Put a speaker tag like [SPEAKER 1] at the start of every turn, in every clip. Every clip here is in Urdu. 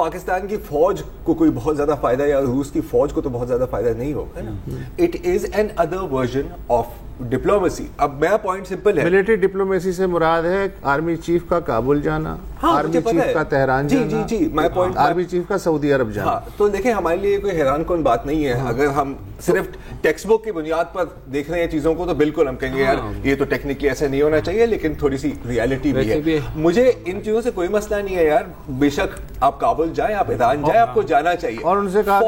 [SPEAKER 1] پاکستان کی فوج کو کوئی بہت زیادہ فائدہ یا روس کی فوج کو تو بہت زیادہ فائدہ نہیں ہوگا نا. It is an other version of diplomacy. اب میرا پوائنٹ سمپل ہے,
[SPEAKER 2] ملٹری ڈپلومیسی سے مراد ہے آرمی چیف کا کابل جانا, آرمی چیف کا تہران جانا,
[SPEAKER 1] جی مائی پوائنٹ,
[SPEAKER 2] آرمی چیف کا سعودی عرب جانا.
[SPEAKER 1] تو دیکھیں ہمارے لیے کوئی حیران کن بات نہیں ہے اگر ہم صرف ٹیکسٹ بک کی بنیاد پر دیکھ رہے ہیں چیزوں کو, تو بالکل ہم کہیں گے یار یہ تو ٹیکنیکلی ایسا نہیں ہونا چاہیے, لیکن تھوڑی سی ریالٹی بھی ہے. مجھے ان چیزوں سے کوئی مسئلہ نہیں ہے یار, بے شک آپ کابل جائیں, آپ ایران جائیں, آپ کو جانا چاہیے,
[SPEAKER 2] اور ان سے کہا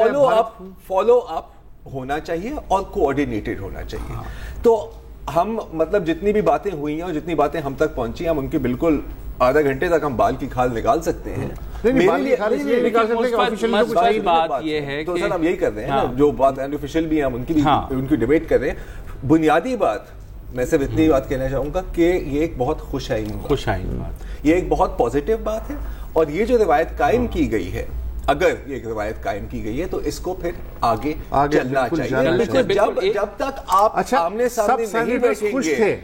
[SPEAKER 1] فالو اپ ہونا چاہیے اور کوآرڈینیٹڈ ہونا چاہیے. تو ہم مطلب جتنی بھی باتیں ہوئی ہیں اور جتنی باتیں ہم تک پہنچی ہیں, ہم ان کی بالکل آدھا گھنٹے تک ہم بال کی کھال نکال سکتے ہیں.
[SPEAKER 3] بات یہ ہے
[SPEAKER 1] تو سر ہم یہی کر رہے ہیں, جو بات انآفیشیل بھی ہیں ہم ان کی ڈیبیٹ کر رہے ہیں. بنیادی بات میں صرف اتنی بات کہنا چاہوں گا کہ یہ ایک بہت خوش آئین بات, یہ ایک بہت پازیٹیو بات ہے, اور یہ جو روایت قائم کی گئی ہے, اگر یہ روایت قائم کی گئی ہے تو اس کو پھر آگے چلنا چاہیے. جب تک آپ آمنے سامنے نہیں بیٹھیں گے,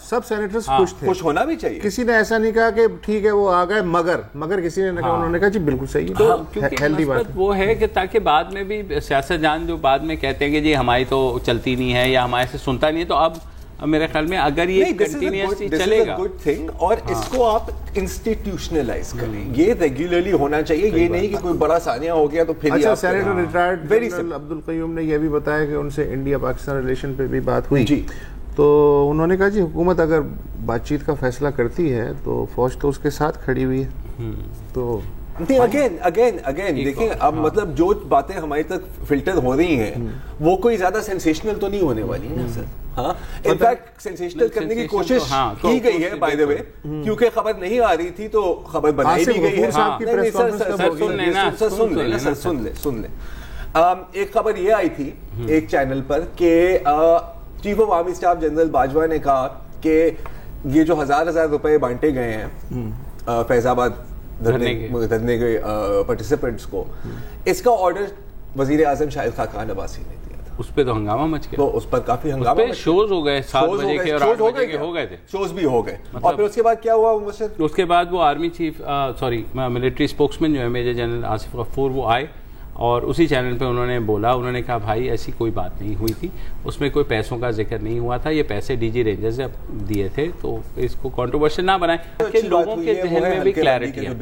[SPEAKER 2] سب سینیٹرز خوش تھے,
[SPEAKER 1] خوش ہونا بھی چاہیے.
[SPEAKER 2] کسی نے ایسا نہیں کہا کہ ٹھیک ہے وہ آ گئے, مگر کسی نے کہا, انہوں نے کہا جی بالکل صحیح ہے.
[SPEAKER 3] تو ہیلدی بات وہ ہے کہ تاکہ بعد میں بھی سیاست جان جو بعد میں کہتے ہیں کہ جی ہماری تو چلتی نہیں ہے یا ہمارے سے سنتا نہیں ہے, تو اب میرے خیال میں اگر یہ کنٹینیوسلی چلے گا
[SPEAKER 1] گڈ تھنگ, اور اس کو آپ انسٹیٹیوشنلائز کریں, یہ ریگولرلی ہونا چاہیے. یہ نہیں کہ کوئی بڑا سانیہ ہو گیا تو پھر.
[SPEAKER 2] اچھا, سینیٹر ریٹائرڈ عبدالقیوم نے یہ بھی بتایا کہ ان سے انڈیا پاکستان ریلیشن پہ بھی بات ہوئی جی, تو انہوں نے کہا جی حکومت اگر بات چیت کا فیصلہ کرتی ہے تو فوج تو اس کے ساتھ کھڑی ہوئی ہے. تو
[SPEAKER 1] اگین دیکھیں, اب مطلب جو باتیں ہماری تک فلٹر ہو رہی ہیں وہ کوئی زیادہ سینسیشنل تو نہیں ہونے والی نا سر. ہاں, ان فیکٹ سینسیشنل کرنے کی کوشش کی گئی ہے بائی دا وے, کیونکہ خبر نہیں آ رہی تھی تو خبر بنائی بھی گئی ہے. سن لیں, ایک خبر یہ آئی تھی ایک چینل پر کہ chief of army staff general Bajwa نے کہا کہ یہ جو 1000 روپے بانٹے گئے ہیں فیض آباد دھرنے کے پارٹیسپینٹس کو, اس کا آرڈر وزیر اعظم شاہد خاقان عباسی نے دیا تھا.
[SPEAKER 3] اس پہ تو ہنگامہ مچ گیا,
[SPEAKER 1] تو اس پر کافی ہنگامہ,
[SPEAKER 3] شوز ہو گئے 7 بجے کے اور 8 بجے کے ہو گئے تھے,
[SPEAKER 1] شوز بھی ہو گئے. اور پھر اس کے بعد کیا ہوا مجھے,
[SPEAKER 3] اس کے بعد وہ آرمی چیف ملٹری اسپوکسمین جو ہے میجر جنرل آصف غفور, وہ آئے اور اسی چینل پہ انہوں نے بولا, انہوں نے کہا بھائی ایسی کوئی بات نہیں ہوئی تھی, اس میں کوئی پیسوں کا ذکر نہیں ہوا تھا, یہ پیسے ڈی جی رینجرز نے دیے تھے, تو اس کو کنٹروورشل نہ بنائیں کہ لوگوں کے ذہن میں بھی کلیئرٹی ہے.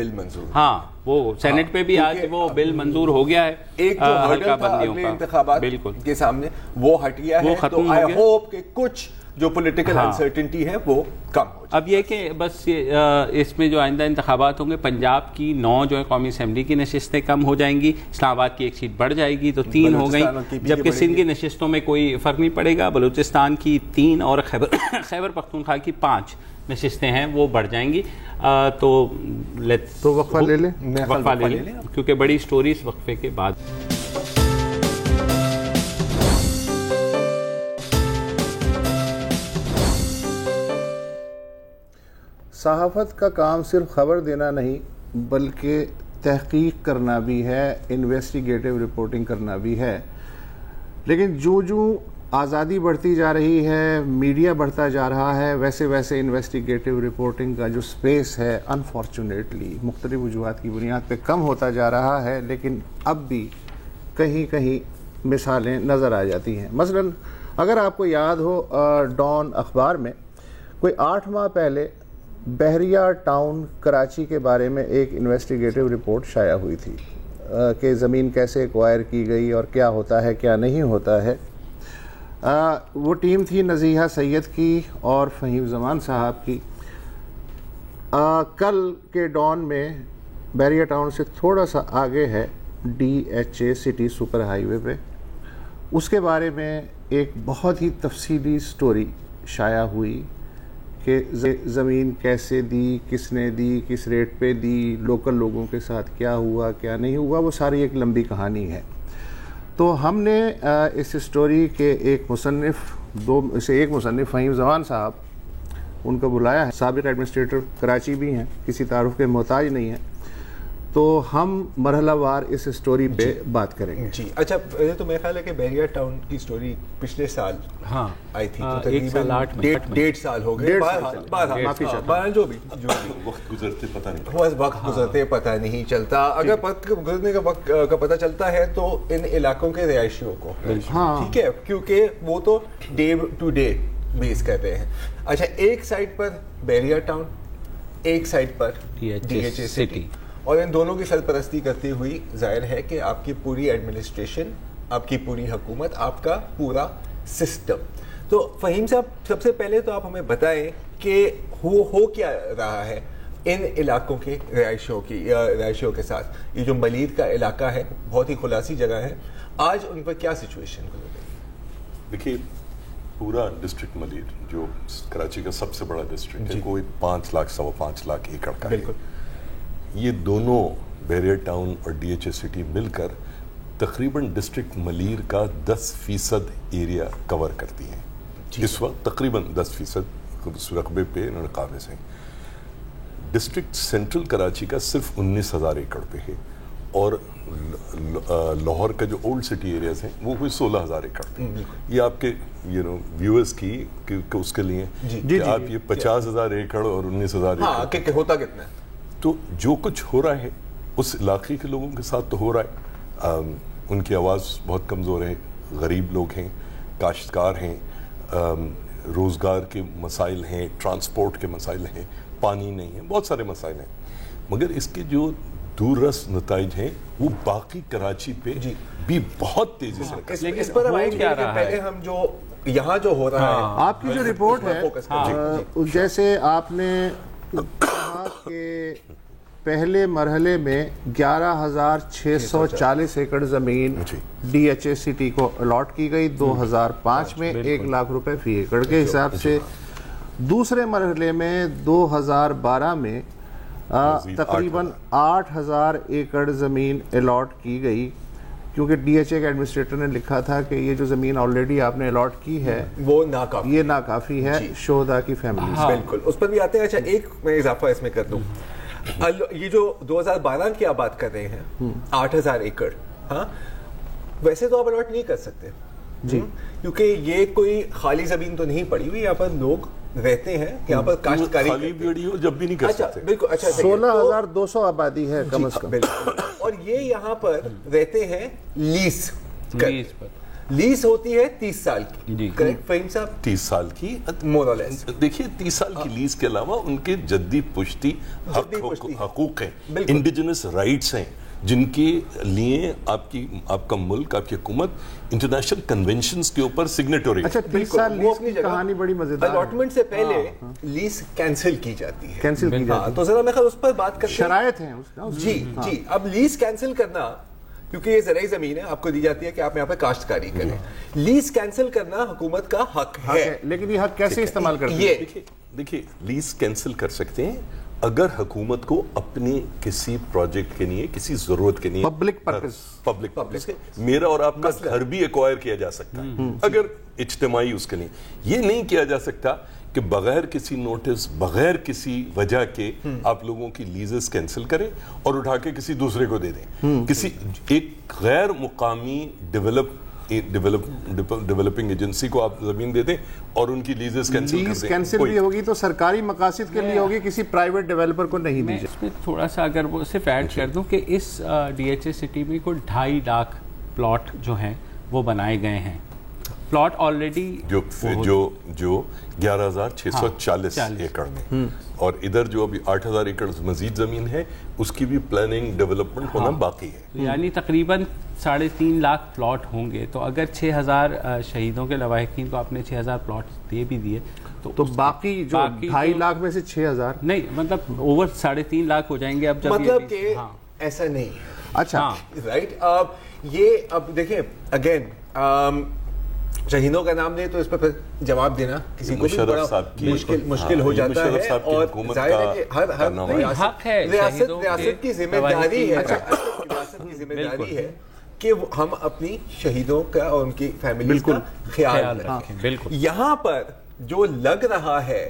[SPEAKER 3] ہاں, وہ سینٹ پہ بھی آج وہ بل منظور ہو گیا ہے,
[SPEAKER 1] ایک جو ہرڈل تھا اگلے انتخابات کے سامنے وہ ہٹ گیا ہے, تو آئی ہوپ کہ کچھ جو پولیٹیکل انسرٹنٹی ہے وہ کم ہو جائے.
[SPEAKER 3] اب یہ کہ بس اس میں جو آئندہ انتخابات ہوں گے, پنجاب کی 9 جو ہے قومی اسمبلی کی نشستیں کم ہو جائیں گی, اسلام آباد کی 1 سیٹ بڑھ جائے گی تو 3 ہو گئیں, جبکہ سندھ کی نشستوں میں کوئی فرق نہیں پڑے گا. بلوچستان کی 3 اور خیبر پختونخوا کی 5 نشستیں ہیں وہ بڑھ جائیں گی. تو
[SPEAKER 2] وقفہ لے لیں,
[SPEAKER 3] کیونکہ بڑی سٹوریز وقفے کے بعد.
[SPEAKER 2] صحافت کا کام صرف خبر دینا نہیں بلکہ تحقیق کرنا بھی ہے, انویسٹیگیٹو رپورٹنگ کرنا بھی ہے. لیکن جو آزادی بڑھتی جا رہی ہے, میڈیا بڑھتا جا رہا ہے, ویسے ویسے انویسٹیگیٹو رپورٹنگ کا جو سپیس ہے انفارچونیٹلی مختلف وجوہات کی بنیاد پہ کم ہوتا جا رہا ہے. لیکن اب بھی کہیں کہیں مثالیں نظر آ جاتی ہیں. مثلا اگر آپ کو یاد ہو, ڈان اخبار میں کوئی 8 ماہ پہلے بحریہ ٹاؤن کراچی کے بارے میں ایک انویسٹیگیٹو رپورٹ شائع ہوئی تھی کہ زمین کیسے ایکوائر کی گئی اور کیا ہوتا ہے کیا نہیں ہوتا ہے. وہ ٹیم تھی نزیحہ سید کی اور فہیم زمان صاحب کی. کل کے ڈان میں بحریہ ٹاؤن سے تھوڑا سا آگے ہے DHA سٹی سپر ہائی وے پہ, اس کے بارے میں ایک بہت ہی تفصیلی سٹوری شائع ہوئی کہ زمین کیسے دی, کس نے دی, کس ریٹ پہ دی, لوکل لوگوں کے ساتھ کیا ہوا کیا نہیں ہوا, وہ ساری ایک لمبی کہانی ہے. تو ہم نے اس سٹوری کے ایک مصنف فہیم زمان صاحب, ان کو بلایا ہے, سابق ایڈمنسٹریٹر کراچی بھی ہیں, کسی تعارف کے محتاج نہیں ہیں. تو ہم مرحلہ وار اس سٹوری پہ بات کریں گے.
[SPEAKER 1] جی اچھا, تو میرا خیال ہے کہ بحریہ ٹاؤن کی سٹوری پچھلے سال آئی تھی, تو تقریباً 1.5 سال ہو گئے, جو بھی
[SPEAKER 4] وقت گزرتے پتہ نہیں,
[SPEAKER 1] بس وقت گزرتے پتہ نہیں چلتا. اگر وقت گزرنے کا وقت کا پتہ چلتا ہے تو ان علاقوں کے رہائشیوں کو, ٹھیک ہے, کیونکہ وہ تو ڈے ٹو ڈے بیس کرتے ہیں. اچھا, ایک سائڈ پر بحریہ ٹاؤن, ایک سائڈ پر DHA سٹی, اور ان دونوں کی سرپرستی کرتی ہوئی ظاہر ہے کہ آپ کی پوری ایڈمنسٹریشن, آپ کی پوری حکومت, آپ کا پورا سسٹم. تو فہیم صاحب, سب سے پہلے تو آپ ہمیں بتائیں کہ ہو کیا رہا ہے ان علاقوں کے رہائشیوں کے ساتھ. یہ جو ملیر کا علاقہ ہے, بہت ہی خلاصی جگہ ہے, آج ان پر کیا سچویشن ہو رہی ہے؟
[SPEAKER 4] دیکھیے, پورا ڈسٹرکٹ ملیر جو کراچی کا سب سے بڑا ڈسٹرکٹ ہے, کوئی 5 لاکھ 5.25 لاکھ ایکڑ کا ہے. یہ دونوں بحریہ ٹاؤن اور DHA سٹی مل کر تقریباً ڈسٹرکٹ ملیر کا 10% ایریا کور کرتی ہیں. اس وقت تقریباً 10% اس رقبے پہ انہوں نے قابض ہیں. ڈسٹرکٹ سینٹرل کراچی کا صرف 19,000 ایکڑ پہ ہے, اور لاہور کا جو اولڈ سٹی ایریاز ہیں وہ کوئی 16,000 ایکڑ پہ. یہ آپ کے ویورز کی اس کے لیے کہ آپ یہ 50,000 ایکڑ اور 19,000 ایکڑ
[SPEAKER 1] ہوتا کتنا ہے.
[SPEAKER 4] تو جو کچھ ہو رہا ہے اس علاقے کے لوگوں کے ساتھ تو ہو رہا ہے. ان کی آواز بہت کمزور ہے, غریب لوگ ہیں, کاشتکار ہیں, روزگار کے مسائل ہیں, ٹرانسپورٹ کے مسائل ہیں, پانی نہیں ہے, بہت سارے مسائل ہیں. مگر اس کے جو دور رس نتائج ہیں وہ باقی کراچی پہ بھی بہت تیزی سے.
[SPEAKER 1] اس پر پہلے ہم جو یہاں جو ہو رہا ہے,
[SPEAKER 2] آپ کی جو رپورٹ ہے, جیسے آپ نے کہا کہ پہلے مرحلے میں 11,640 ایکڑ زمین DHA سٹی کو الاٹ کی گئی 2005 میں 1 لاکھ روپے فی ایکڑ کے حساب سے. دوسرے مرحلے میں 2012 میں تقریباً 8,000 ایکڑ زمین الاٹ کی گئی, کیونکہ DHA کے ایڈمنسٹریٹر نے لکھا تھا کہ یہ جو زمین آلریڈی آپ نے الاٹ کی ہے
[SPEAKER 1] وہ
[SPEAKER 2] یہ ناکافی ہے شہداء کی فیملی.
[SPEAKER 1] بالکل, اس پر بھی آتے ہیں. اچھا, ایک میں اضافہ اس میں کر دوں, یہ جو 2012 کی آپ بات کر رہے ہیں 8,000 ایکڑ, ہاں ویسے تو آپ الاٹ نہیں کر سکتے جی, کیونکہ یہ کوئی خالی زمین تو نہیں پڑی ہوئی, یہاں پر لوگ رہتے ہیں, یہاں پر کاشتکاری
[SPEAKER 4] جب بھی نہیں کر سکتے.
[SPEAKER 1] بالکل, اچھا
[SPEAKER 2] 16,200 آبادی ہے کم از کم,
[SPEAKER 1] اور یہ یہاں پر رہتے ہیں لیز ہوتی ہے 30 سال کی. فہیم صاحب
[SPEAKER 4] 30 سال کی دیکھیے, 30 سال کی لیز کے علاوہ ان کے جدی پشتی حقوق ہیں, انڈیجنس رائٹس ہیں, جن کے لیے آپ کا ملک, آپ کی حکومت انٹرنیشنل کنونشنز کے اوپر سگنیٹوری.
[SPEAKER 2] اچھا, 30 سال لیز کی کہانی بڑی مزیدار ہے.
[SPEAKER 1] الاٹمنٹ سے پہلے لیز کینسل کی جاتی ہے, تو ذرا میں اس پر بات کرتے ہیں.
[SPEAKER 2] شرائط ہیں اس کا.
[SPEAKER 1] جی, اب لیز کینسل کرنا, کیونکہ یہ زرعی زمین ہے, آپ کو دی جاتی ہے کہ آپ یہاں پہ کاشتکاری کریں. لیز کینسل کرنا حکومت کا حق ہے,
[SPEAKER 2] لیکن یہ حق کیسے استعمال کرتے ہیں؟
[SPEAKER 4] دیکھیے, لیز کینسل کر سکتے ہیں اگر حکومت کو اپنی کسی پروجیکٹ کے لیے, کسی ضرورت کے لیے, پبلک میرا اور آپ کا گھر بھی ایکوائر کیا جا سکتا ہے اگر اجتماعی اس کے لیے. یہ نہیں کیا جا سکتا کہ بغیر کسی نوٹس, بغیر کسی وجہ کے آپ لوگوں کی لیزز کینسل کریں اور اٹھا کے کسی دوسرے کو دے دیں, کسی ایک غیر مقامی ڈیولپنگ ایجنسی کو آپ زمین دے دیں اور ان کی لیزز کینسل کر دیں.
[SPEAKER 2] کینسل بھی ہوگی تو سرکاری مقاصد کے لیے ہوگی, کسی پرائیویٹ ڈیولپر کو نہیں دی جائے.
[SPEAKER 3] اس میں تھوڑا سا اگر وہ صرف ایڈ کر دوں کہ اس DHA سٹی میں کوئی 2.5 لاکھ پلاٹ جو ہیں وہ بنائے گئے ہیں. پلاٹ آلریڈی
[SPEAKER 4] جو 11,640 ایکڑ میں, اور ادھر جو ابھی 8,000 ایکڑ مزید زمین ہے اس کی بھی پلاننگ ڈیولپمنٹ ہونا باقی ہے.
[SPEAKER 3] یعنی تقریباً 3.5 لاکھ پلاٹ ہوں گے. تو اگر 6,000 شہیدوں کے لواحقین کو آپ نے 6,000 پلاٹ دے بھی دیے
[SPEAKER 2] تو باقی جو 2.5 لاکھ میں سے 6,000
[SPEAKER 3] نہیں, مطلب اوور 3.5 لاکھ ہو جائیں گے. اب جب
[SPEAKER 1] مطلب کہ ایسا نہیں ہے.
[SPEAKER 2] اچھا,
[SPEAKER 1] رائٹ, یہ اب دیکھیں اگین شہیدوں کا نام لیں تو اس پر جواب دینا کسی کو بڑا مشکل ہو جاتا ہے, اور ظاہر ہے کہ ہر ریاست کی ذمہ داری ہے, ریاست کی ذمہ داری ہے کہ ہم اپنی شہیدوں کا اور ان کی فیملی کا خیال رکھیں. یہاں پر جو لگ رہا ہے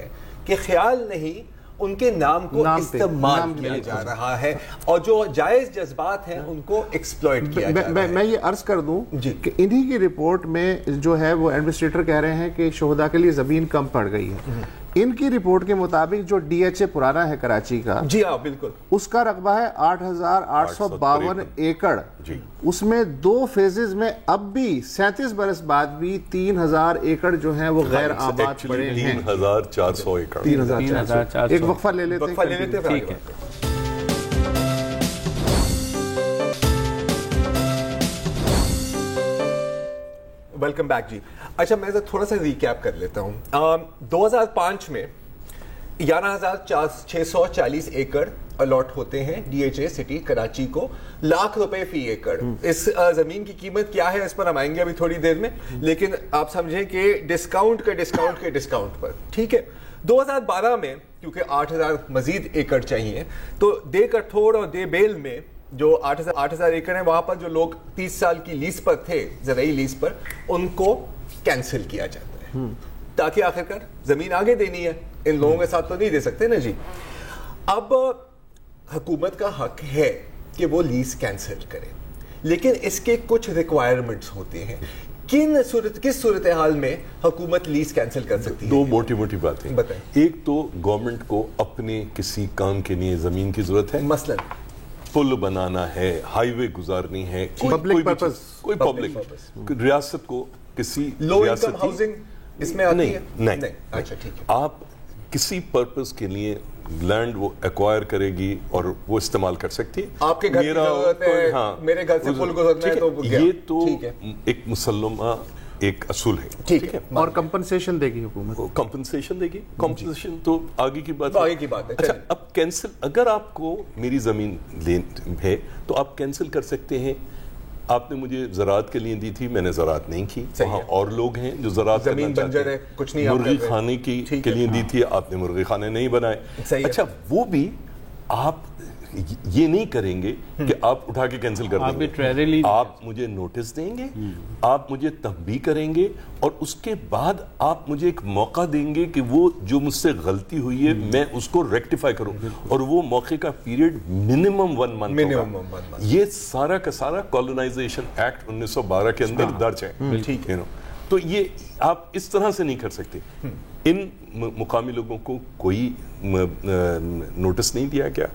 [SPEAKER 1] کہ خیال نہیں, ان کے نام کو استعمال کیا جا رہا ہے اور جو جائز جذبات ہیں ان کو ایکسپلوئٹ کیا جا رہا ہے. میں
[SPEAKER 2] یہ عرض کر دوں کہ انہی کی رپورٹ میں جو ہے وہ ایڈمنسٹریٹر کہہ رہے ہیں کہ شہداء کے لیے زمین کم پڑ گئی ہے. ان کی رپورٹ کے مطابق جو ڈی ایچ اے پرانا ہے کراچی کا,
[SPEAKER 1] جی ہاں بالکل, اس
[SPEAKER 2] کا رقبہ ہے 8,852 ایکڑ. اس میں 2 فیزز میں اب بھی 37 برس بعد بھی 3,000 ایکڑ جو ہیں وہ غیر آباد پڑے ہیں.
[SPEAKER 4] 3,400 ایکڑ.
[SPEAKER 2] 3,400. ایک وقفہ لے لیتے ہیں.
[SPEAKER 3] ٹھیک ہے.
[SPEAKER 1] ویلکم بیک جی. اچھا میں تھوڑا سا ریکیپ کر لیتا ہوں. 2005 میں 11,640 ایکڑ الاٹ ہوتے ہیں D H A city Karachi کو, ₹1,00,000 فی ایکڑ. اس زمین کی قیمت کیا ہے اس پر ہم آئیں گے ابھی تھوڑی دیر میں, لیکن آپ سمجھیں کہ ڈسکاؤنٹ کے ڈسکاؤنٹ پر. ٹھیک ہے. 2012 میں کیونکہ 8,000 مزید ایکڑ چاہیے تو دے کٹھوڑ اور دے بیل میں جو 8,000 ایکڑ ہیں وہاں پر جو لوگ 30 سال کی لیز پر تھے, زرعی لیز پر, ان کو کینسل کیا جاتا ہے تاکہ آخرکار زمین آگے دینی ہے, ان لوگوں کے ساتھ تو نہیں دے سکتے نا جی. اب حکومت کا حق ہے کہ وہ لیز کینسل کرے, لیکن اس کے کچھ ریکوائرمنٹس ہوتے ہیں. کس صورتحال میں حکومت لیز کینسل کر سکتی ہے؟
[SPEAKER 4] 2 موٹی باتیں بتائیں. ایک تو گورنمنٹ کو اپنے کسی کام کے لیے زمین کی ضرورت ہے, مثلا پل بنانا ہے, ہائی وے گزارنی ہے, کوئی پبلک ریاست کو کسی
[SPEAKER 1] لو انکم ہاؤسنگ اس میں آتی ہے نہیں. اچھا ٹھیک ہے.
[SPEAKER 4] آپ کسی پرپز کے لیے لینڈ وہ ایکوائر کرے گی اور وہ استعمال کر سکتی ہے.
[SPEAKER 1] آپ کے گھر کی ضرورت ہے, میرے گھر سے پل گزرنا ہے, تو
[SPEAKER 4] یہ تو ایک مسلمہ ایک اصول ہے.
[SPEAKER 1] ٹھیک ہے.
[SPEAKER 2] اور کمپنسیشن دے گی حکومت,
[SPEAKER 4] کمپنسیشن دے گی. کمپنسیشن تو آگے کی بات
[SPEAKER 1] ہے.
[SPEAKER 4] اچھا اب کینسل, اگر آپ کو میری زمین ہے تو آپ کینسل کر سکتے ہیں. آپ نے مجھے زراعت کے لیے دی تھی, میں نے زراعت نہیں کی. وہاں اور لوگ ہیں جو زراعت کرنا چاہتے ہیں. مرغی خانے کے لیے دی تھی, آپ نے مرغی خانے نہیں بنائے. اچھا وہ بھی آپ یہ نہیں کریں گے کہ آپ اٹھا کے کینسل کر دیں گے. آپ مجھے نوٹس دیں گے, آپ مجھے تنبیہ کریں گے, اور اس کے بعد آپ مجھے ایک موقع دیں گے کہ وہ جو مجھ سے غلطی ہوئی ہے میں اس کو ریکٹیفائی کروں, اور وہ موقع کا پیریڈ منیمم 1 منتھ ہوگا. یہ سارا کا سارا کالونائزیشن ایکٹ 1912 کے اندر درج ہے. تو یہ آپ اس طرح سے نہیں کر سکتے. ان مقامی لوگوں کو کوئی نوٹس نہیں دیا گیا,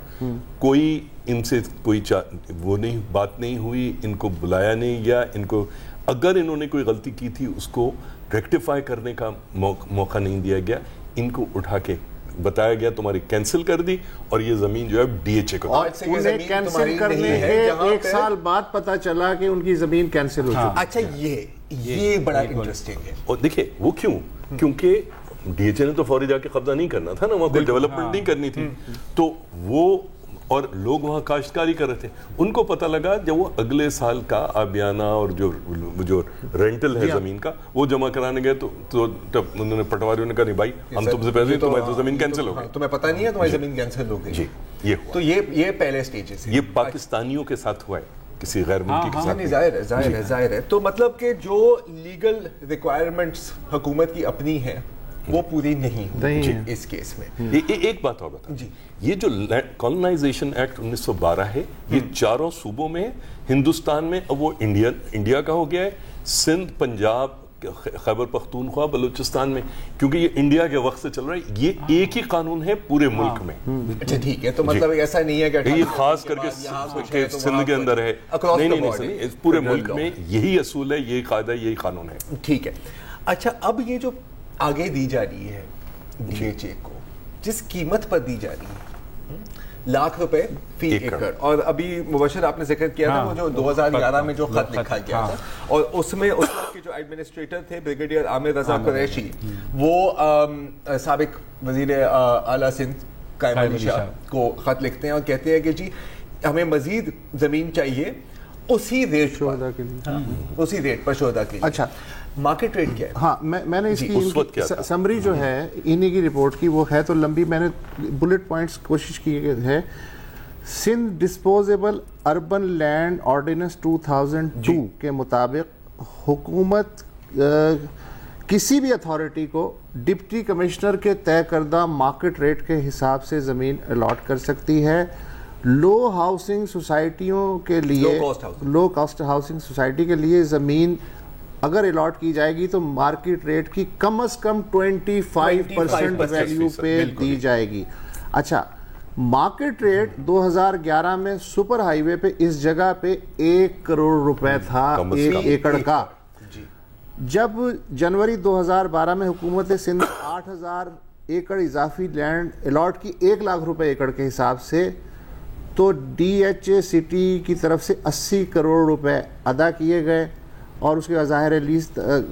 [SPEAKER 4] کوئی ان سے کوئی وہ نہیں بات نہیں ہوئی, ان کو بلایا نہیں گیا, ان کو اگر انہوں نے کوئی غلطی کی تھی اس کو ریکٹیفائی کرنے کا موقع نہیں دیا گیا. ان کو اٹھا کے بتایا گیا تمہاری کینسل کر دی, اور یہ زمین جو ہے ڈی ایچ اے کو.
[SPEAKER 2] اور انہیں کینسل کرنے کے 1 سال بعد پتا چلا کہ ان کی زمین کینسل ہو چکی.
[SPEAKER 1] اچھا یہ بڑا انٹرسٹنگ ہے.
[SPEAKER 4] اور دیکھیں وہ کیوں, کیونکہ ڈی ایچ اے نے تو فوری جا کے قبضہ نہیں کرنا تھا نا, وہاں کوئی ڈیولپمنٹ نہیں کرنی تھی. تو وہ اور لوگ وہاں کاشتکاری کر رہے تھے. ان کو پتہ لگا جب وہ اگلے سال کا آبیانہ اور جو رینٹل ہے زمین کا وہ جمع کرانے گئے تو انہوں نے پٹواریوں نے کہا نہیں بھائی ہم تم سے پہلے تمہاری تو زمین کینسل ہو گئی,
[SPEAKER 1] تمہیں پتہ نہیں ہے تمہاری زمین کینسل ہو گئی. جی
[SPEAKER 4] یہ
[SPEAKER 1] تو یہ پہلے سٹیجز ہیں.
[SPEAKER 4] یہ پاکستانیوں کے ساتھ ہوا ہے, کسی غیر ملکی کے ساتھ.
[SPEAKER 1] ظاہر ہے. تو مطلب کہ جو لیگل ریکوائرمنٹس حکومت کی اپنی ہیں وہ پوری نہیں ہوئی اس کیس میں.
[SPEAKER 4] ایک بات اور بتا, یہ جو کالونائزیشن ایکٹ 1912 ہے یہ 4 صوبوں میں, ہندوستان میں, اب وہ انڈیا کا ہو گیا ہے, سندھ, پنجاب, خیبر پختونخوا, بلوچستان میں, کیونکہ یہ انڈیا کے وقت سے چل رہا ہے. یہ ایک ہی قانون ہے پورے ملک میں.
[SPEAKER 1] اچھا ٹھیک ہے. تو مطلب ایسا نہیں ہے کہ
[SPEAKER 4] یہ خاص کر کے سندھ کے اندر ہے, نہیں, پورے ملک میں یہی اصول ہے, یہی قاعدہ ہے, یہی قانون ہے.
[SPEAKER 1] ٹھیک ہے. اچھا اب یہ جو آگے دی جا رہی ہے ڈی ایچ اے کو, جس قیمت پر دی جا رہی ہے ₹1,00,000 فی ایکڑ, اور ابھی مبشر آپ نے ذکر کیا تھا وہ جو 2011 میں جو خط لکھا گیا تھا, اور اس میں اس وقت کے جو ایڈمنسٹریٹر تھے بریگیڈیئر عامر رضا قریشی, وہ سابق وزیر اعلیٰ سندھ قائم علی شاہ کو خط لکھتے ہیں اور کہتے ہیں کہ جی ہمیں مزید زمین چاہیے اسی ریٹ پر شہداء کے لیے. اچھا مارکیٹ ریٹ کیا ہے؟
[SPEAKER 2] ہاں میں نے اس کی سمری جو ہے انہی کی رپورٹ کی, وہ ہے تو لمبی, میں نے بلٹ پوائنٹس کوشش کی ہے. Sindh disposable urban land ordinance 2002 کے مطابق حکومت کسی بھی اتھارٹی کو ڈپٹی کمشنر کے طے کردہ مارکیٹ ریٹ کے حساب سے زمین الاٹ کر سکتی ہے. لو ہاؤسنگ سوسائٹیوں کے لیے لو کاسٹ ہاؤسنگ سوسائٹی کے لیے زمین اگر الاٹ کی جائے گی تو مارکیٹ ریٹ کی کم از کم 25% ویلیو پہ دی جائے گی. اچھا, مارکیٹ ریٹ 2011 میں سپر ہائی وے پہ اس جگہ پہ 1 کروڑ روپے تھا 1 ایکڑ کا. جب جنوری 2012 میں حکومت سندھ 8,000 ایکڑ اضافی لینڈ الاٹ کی 1 لاکھ روپے ایکڑ کے حساب سے, تو ڈی ایچ اے سٹی کی طرف سے 80 کروڑ روپے ادا کیے گئے اور اس کے ظاہر لیز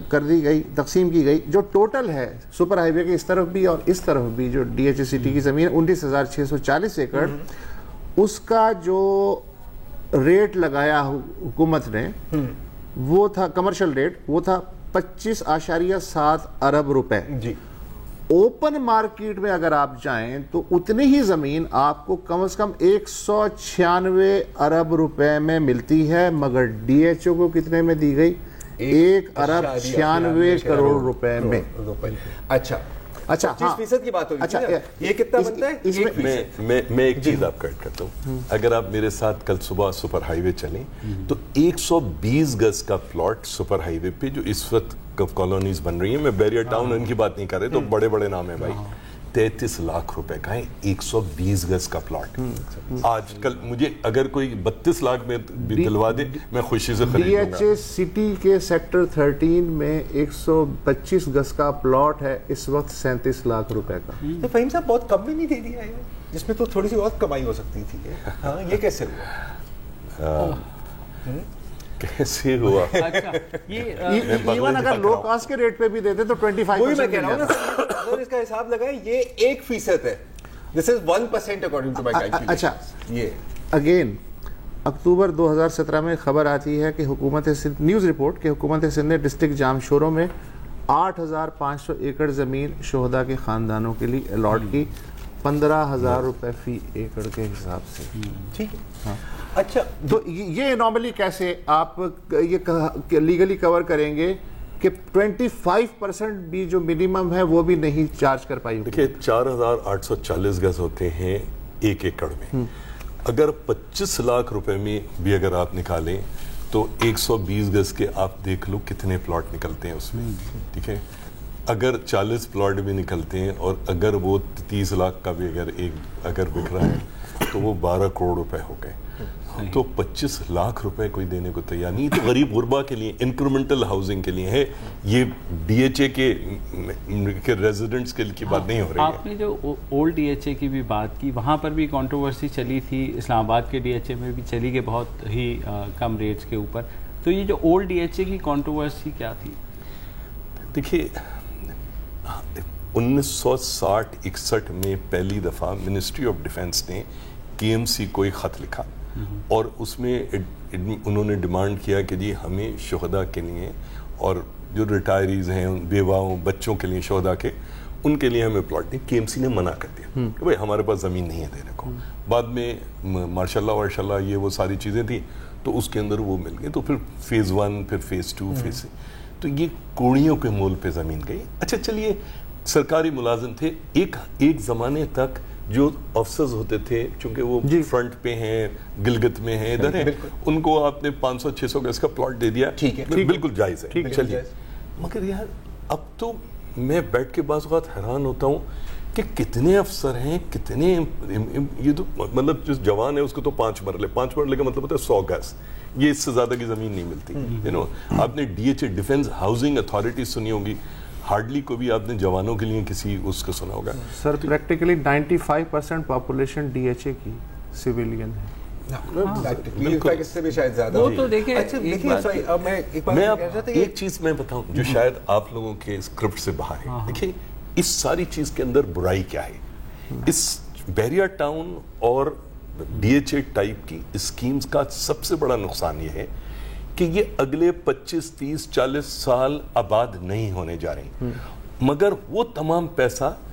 [SPEAKER 2] کر دی گئی, تقسیم کی گئی. جو ٹوٹل ہے سپر ہائی وے کے اس طرف بھی اور اس طرف بھی جو ڈی ایچ اے سٹی کی زمین 19,640 ایکڑ, اس کا جو ریٹ لگایا حکومت نے وہ تھا کمرشل ریٹ, وہ تھا 25.7 ارب روپے.
[SPEAKER 1] جی,
[SPEAKER 2] اوپن مارکیٹ میں اگر آپ جائیں تو اتنی ہی زمین آپ کو کم از کم 196 ارب روپے میں ملتی ہے, مگر ڈی ایچ او کو کتنے میں دی گئی؟ 1 ارب 96 کروڑ روپے میں.
[SPEAKER 1] اچھا, 25% کی بات ہوگی. یہ کتنا بنتا ہے؟
[SPEAKER 4] میں ایک چیز آپ کا ایڈ کرتا ہوں. اگر آپ میرے ساتھ کل صبح سپر ہائی وے چلیں تو 120 گز کا پلاٹ سپر ہائی وے پہ جو اس وقت کالونیز بن رہی ہیں, میں بیریر ٹاؤن ان کی بات نہیں کر رہے, تو بڑے بڑے نام ہیں بھائی, 33 لاکھ روپے کا ہے 120 گز کا پلاٹ. آج کل مجھے اگر کوئی 32 لاکھ میں بھی دلوا دے میں خوشی سے خرید لوں گا.
[SPEAKER 2] ڈی ایچ اے سٹی کے سیکٹر 13 میں 125 گز کا پلاٹ ہے اس وقت 37 لاکھ روپے کا.
[SPEAKER 1] تو فہیم صاحب بہت کم میں نہیں دے دیا ہے, جس میں تو تھوڑی سی بہت کمائی ہو سکتی تھی. ہاں, یہ کیسے ہوا؟
[SPEAKER 4] کیسے ہوا؟
[SPEAKER 2] ایون اگر لو کاسٹ کے ریٹ پہ بھی دیتے تو 25%.
[SPEAKER 1] وہی میں کہہ رہا ہوں نا, اگر اس کا حساب لگائیں یہ 1% ہے. This is 1% according to my calculation.
[SPEAKER 2] اچھا,
[SPEAKER 1] یہ
[SPEAKER 2] اگین اکتوبر 2017 میں خبر آتی ہے کہ حکومت سندھ, نیوز رپورٹ کہ حکومت سندھ نے ڈسٹرکٹ جامشورو میں 8,500 ایکڑ زمین شہداء کے خاندانوں کے لیے الاٹ کی 15,000 روپے فی ایکڑ کے حساب سے.
[SPEAKER 1] ٹھیک ہے. اچھا,
[SPEAKER 2] تو یہ انوملی کیسے آپ یہ لیگلی کور کریں گے کہ 25% بھی جو منیمم ہے وہ بھی نہیں چارج کر پائی؟
[SPEAKER 4] دیکھیں 4,840 گز ہوتے ہیں 1 ایکڑ میں. اگر 25 لاکھ روپے میں بھی اگر آپ نکالیں تو 120 گز کے آپ دیکھ لو کتنے پلاٹ نکلتے ہیں اس میں. ٹھیک ہے, اگر 40 پلاٹ بھی نکلتے ہیں اور اگر وہ 30 لاکھ کا بھی اگر بک رہا ہے تو وہ 12 کروڑ روپے ہو گئے. تو 25 لاکھ روپے کوئی دینے کو تیار نہیں. تو غریب غربا کے لیے انکریمنٹل ہاؤسنگ کے لیے ہے, یہ ڈی ایچ اے کے ریزیڈنٹس کی بات نہیں ہو رہی ہے.
[SPEAKER 3] آپ نے جو اولڈ ڈی ایچ اے کی بھی بات کی, وہاں پر بھی کنٹروورسی چلی تھی, اسلام آباد کے ڈی ایچ اے میں بھی چلی گئی بہت ہی کم ریٹس کے اوپر. تو یہ جو اولڈ ڈی ایچ اے کی کنٹروورسی کیا تھی؟
[SPEAKER 4] دیکھیے 1960-61 میں پہلی دفعہ منسٹری آف ڈیفنس نے کے ایم سی کو ایک خط لکھا اور اس میں انہوں نے ڈیمانڈ کیا کہ جی ہمیں شہداء کے لیے اور جو ریٹائریز ہیں بیواؤں بچوں کے لیے شہداء کے, ان کے لیے ہمیں پلاٹ نہیں. کے ایم سی نے منع کر دیا کہ بھائی ہمارے پاس زمین نہیں ہے دینے کو. بعد میں ماشاء اللہ یہ وہ ساری چیزیں تھیں تو اس کے اندر وہ مل گئے. تو پھر فیز 1 پھر فیز 2 فیز 3, تو یہ کوڑیوں کے مول پہ زمین گئی. اچھا چلیے, سرکاری ملازم تھے ایک زمانے تک, جو افسرز ہوتے تھے چونکہ وہ فرنٹ پہ ہیں, گلگت میں ہیں, ادھر ہیں, ان کو آپ نے 500-600 گز کا پلاٹ دے دیا, ٹھیک ہے, بالکل جائز ہے, چلیے. مگر یار اب تو میں بیٹھ کے بعض اوقات حیران ہوتا ہوں کہ کتنے افسر ہیں, کتنے, یہ تو مطلب جو جوان ہے اس کو تو 5 مرلے کا مطلب ہوتا ہے 100 گز, یہ اس سے زیادہ کی زمین نہیں ملتی. آپ نے D H A defence housing authority سنی ہوگی, ہارڈلی کو بھی آپ نے جوانوں کے لیے کسی اس کو سنا ہوگا.
[SPEAKER 2] Sir practically 95% population D H A کی سیویلین ہے.
[SPEAKER 1] اس سے بھی شاید زیادہ.
[SPEAKER 3] وہ تو دیکھیں,
[SPEAKER 4] میں ایک چیز میں بتاؤں جو شاید آپ لوگوں کے اسکرپٹ سے باہر ہے. دیکھیں اس ساری چیز کے اندر برائی کیا ہے. اس بیریر ٹاؤن اور ڈی ایچ اے ٹائپ کی اسکیمز کا سب سے بڑا نقصان یہ ہے کہ یہ اگلے 25, 30, 40 سال آباد نہیں ہونے جا رہی, مگر وہ تمام پیسہ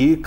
[SPEAKER 4] 1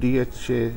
[SPEAKER 2] DHA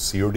[SPEAKER 4] COD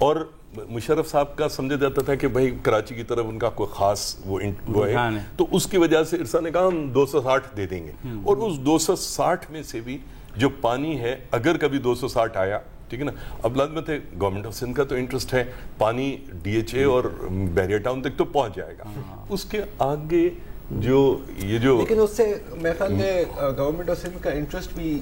[SPEAKER 4] اور مشرف صاحب کا سمجھا جاتا تھا کہ بھائی کراچی کی طرف ان کا کوئی خاص وہ ہے, تو اس کی وجہ سے ارسا نے کہا ہم 260 دے دیں گے, اور اس 260 میں سے بھی جو پانی ہے اگر کبھی 260 آیا, ٹھیک ہے نا, اب لازمت ہے گورنمنٹ آف سندھ کا تو انٹرسٹ ہے پانی ڈی ایچ اے اور بیریر ٹاؤن تک تو پہنچ جائے گا, اس کے آگے جو یہ جو
[SPEAKER 1] لیکن اس سے میرے خیال میں گورنمنٹ آف سندھ کا انٹرسٹ بھی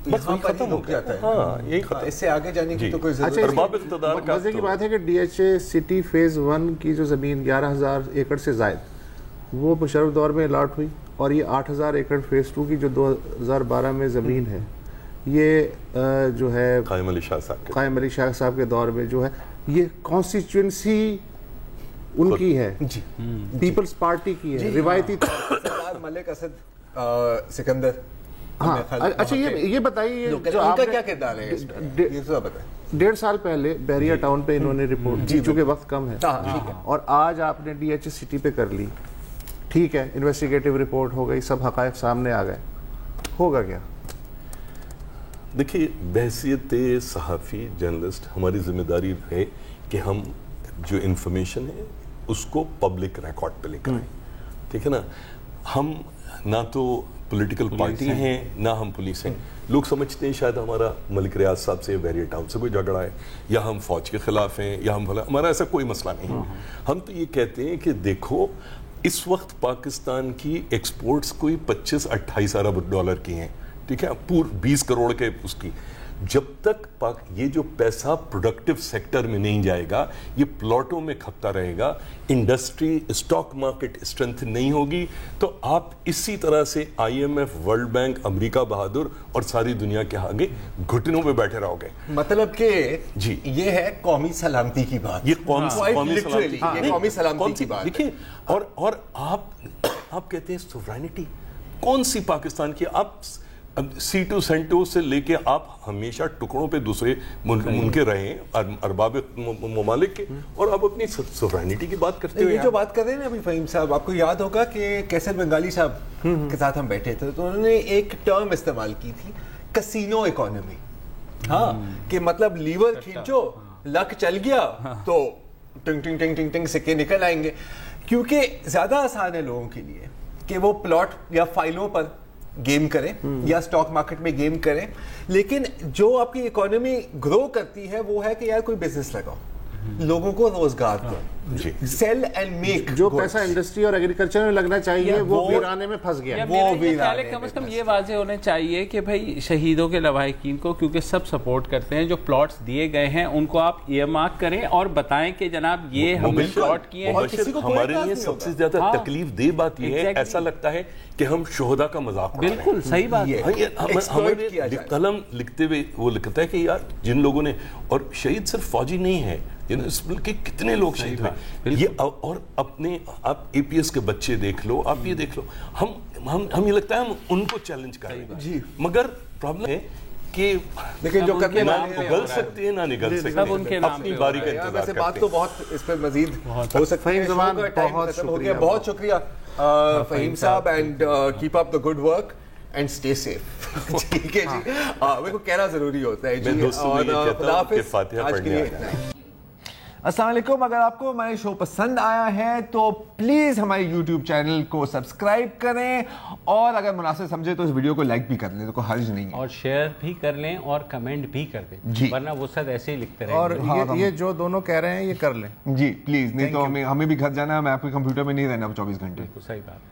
[SPEAKER 4] بس وہی ختم ہو جاتا ہے. ہاں یہی ختم,
[SPEAKER 1] اس سے آگے جانے کی تو کوئی ضرورت
[SPEAKER 2] نہیں.
[SPEAKER 4] ارباب اقتدار کا
[SPEAKER 2] مزے کی بات ہے کہ D H A city phase 1 کی جو زمین 11,000 ایکڑ سے زائد وہ مشرف دور میں الاٹ ہوئی, اور یہ 8,000 ایکڑ فیز 2 کی جو 2012 میں زمین ہے یہ جو ہے
[SPEAKER 4] قائم علی شاہ صاحب کے
[SPEAKER 2] قائم علی شاہ صاحب کے دور میں جو ہے یہ کانسٹیچوئنسی ان کی ہے, پیپلز پارٹی کی ہے, روایتی
[SPEAKER 1] سردار ملک اسد سکندر.
[SPEAKER 2] ہاں اچھا یہ بتائیے جو
[SPEAKER 1] آپ کا کیا کردار ہے, یہ تو بتائیں.
[SPEAKER 2] 1.5 سال پہلے بحریہ ٹاؤن پہ انہوں نے رپورٹ کی, چونکہ وقت کم ہے, اور آج آپ نے ڈی ایچ اے سٹی پہ کر لی, ٹھیک ہے, انویسٹیگیٹو رپورٹ ہو گئی, سب حقائق سامنے آ گئے, ہوگا کیا؟
[SPEAKER 4] دیکھیے بحیثیت صحافی جرنلسٹ ہماری ذمہ داری ہے کہ ہم جو انفارمیشن ہے اس کو پبلک ریکارڈ پہ لے کر آئیں, ٹھیک ہے نا. ہم نہ تو پولیٹیکل پارٹی ہیں نہ ہم پولیس ہیں. لوگ سمجھتے ہیں شاید ہمارا ملک ریاض صاحب سے بحریہ ٹاؤن سے کوئی جھگڑا ہے, یا ہم فوج کے خلاف ہیں, یا ہم ہمارا ایسا کوئی مسئلہ نہیں. ہم تو یہ کہتے ہیں کہ دیکھو اس وقت پاکستان کی ایکسپورٹس کوئی 25-28 ارب ڈالر کی ہیں, ٹھیک ہے, 20 کروڑ کے اس کی. جب تک یہ جو پیسہ پروڈکٹیو سیکٹر میں نہیں جائے گا, یہ پلاٹوں میں کھپتا رہے گا, انڈسٹری اسٹاک مارکیٹ اسٹرینتھ نہیں ہوگی, تو آپ اسی طرح سے I M F, world bank, امریکہ بہادر اور ساری دنیا کے آگے گھٹنوں پہ بیٹھے رہو گے.
[SPEAKER 1] مطلب کہ
[SPEAKER 4] جی
[SPEAKER 1] یہ ہے قومی سلامتی کی بات,
[SPEAKER 4] یہ قومی
[SPEAKER 1] سلامتی کی بات.
[SPEAKER 4] دیکھیے, اور آپ کہتے ہیں سوورینٹی کون سی پاکستان کی, آپ سی ٹو سینٹو سے لے کے آپ ہمیشہ ٹکڑوں پہ دوسرے ملک کے رہے ہیں, ارباب ممالک کے, اور آپ اپنی سوورینٹی کی بات کرتے ہوئے
[SPEAKER 1] جو بات کر رہے ہیں نا ابھی فہیم صاحب, آپ کو یاد ہوگا کہ کیسر بنگالی صاحب کے ساتھ ہم بیٹھے تھے تو انہوں نے ایک ٹرم استعمال کی تھی, کسینو اکانومی. ہاں, کہ مطلب لیور کھینچو, لک چل گیا تو ٹنگ ٹنگ ٹنگ ٹنگ ٹنگ سکے نکل آئیں گے, کیونکہ زیادہ آسان ہے لوگوں کے لیے کہ وہ پلاٹ یا فائلوں پر گیم کریں یا اسٹاک مارکیٹ میں گیم کریں, لیکن جو آپ کی اکانومی گرو کرتی ہے وہ ہے کہ یار کوئی بزنس لگاؤ, لوگوں کو روزگار دو, سیل اینڈ میک.
[SPEAKER 2] جو پیسہ انڈسٹری اور ایگریکلچر میں لگنا چاہیے وہ ویرانے میں پھنس گیا.
[SPEAKER 3] کم از کم یہ واضح ہونے چاہیے کہ بھائی شہیدوں کے لواحقین کو, کیونکہ سب سپورٹ کرتے ہیں, جو پلاٹس دیے گئے ہیں ان کو آپ ایئر مارک کریں اور بتائیں کہ جناب یہ ہم نے پلاٹ کیے ہیں.
[SPEAKER 4] ہمارے لیے سب سے زیادہ تکلیف دہ بات یہ ہے, ایسا لگتا ہے کہ ہم شہداء کا مذاق.
[SPEAKER 3] بالکل صحیح بات ہے.
[SPEAKER 4] ہمارے قلم لکھتے ہوئے وہ لکھتا ہے کہ یار جن لوگوں نے, اور شہید صرف فوجی نہیں ہے, اس ملک کے کتنے لوگ شہید ہوئے, یہ اور اپنے آپ اے پی ایس کے بچے دیکھ لو, آپ یہ دیکھ لو, ہم یہ لگتا ہے ہم ان کو چیلنج کریں گے, مگر پرابلم ہے کہ
[SPEAKER 1] لیکن جو کرنے
[SPEAKER 4] نہ اگل سکتے ہیں نہ نکل سکتے ہیں, اپنی باری کا انتظار کرتے ہیں.
[SPEAKER 1] بات تو بہت اس پہ مزید ہو سکتا ہے. بہت شکریہ Faheem sahab, and keep up the good work and stay safe. ٹھیک ہے جی, میرے کو کہنا ضروری ہوتا ہے جی.
[SPEAKER 4] خدا حافظ, فاتحہ پڑھنے.
[SPEAKER 1] السلام علیکم. اگر آپ کو ہمارے شو پسند آیا ہے تو پلیز ہمارے یوٹیوب چینل کو سبسکرائب کریں, اور اگر مناسب سمجھے تو اس ویڈیو کو لائک بھی کر لیں, تو کوئی حرج نہیں ہے,
[SPEAKER 3] اور شیئر بھی کر لیں اور کمنٹ بھی کر دیں جی, ورنہ وہ سب ایسے ہی لکھتے رہیں.
[SPEAKER 2] اور یہ جو دونوں کہہ رہے ہیں یہ کر لیں
[SPEAKER 1] جی پلیز, نہیں تو ہمیں بھی گھر جانا ہے, میں آپ کے کمپیوٹر میں نہیں رہنا 24 گھنٹے.
[SPEAKER 3] صحیح بات.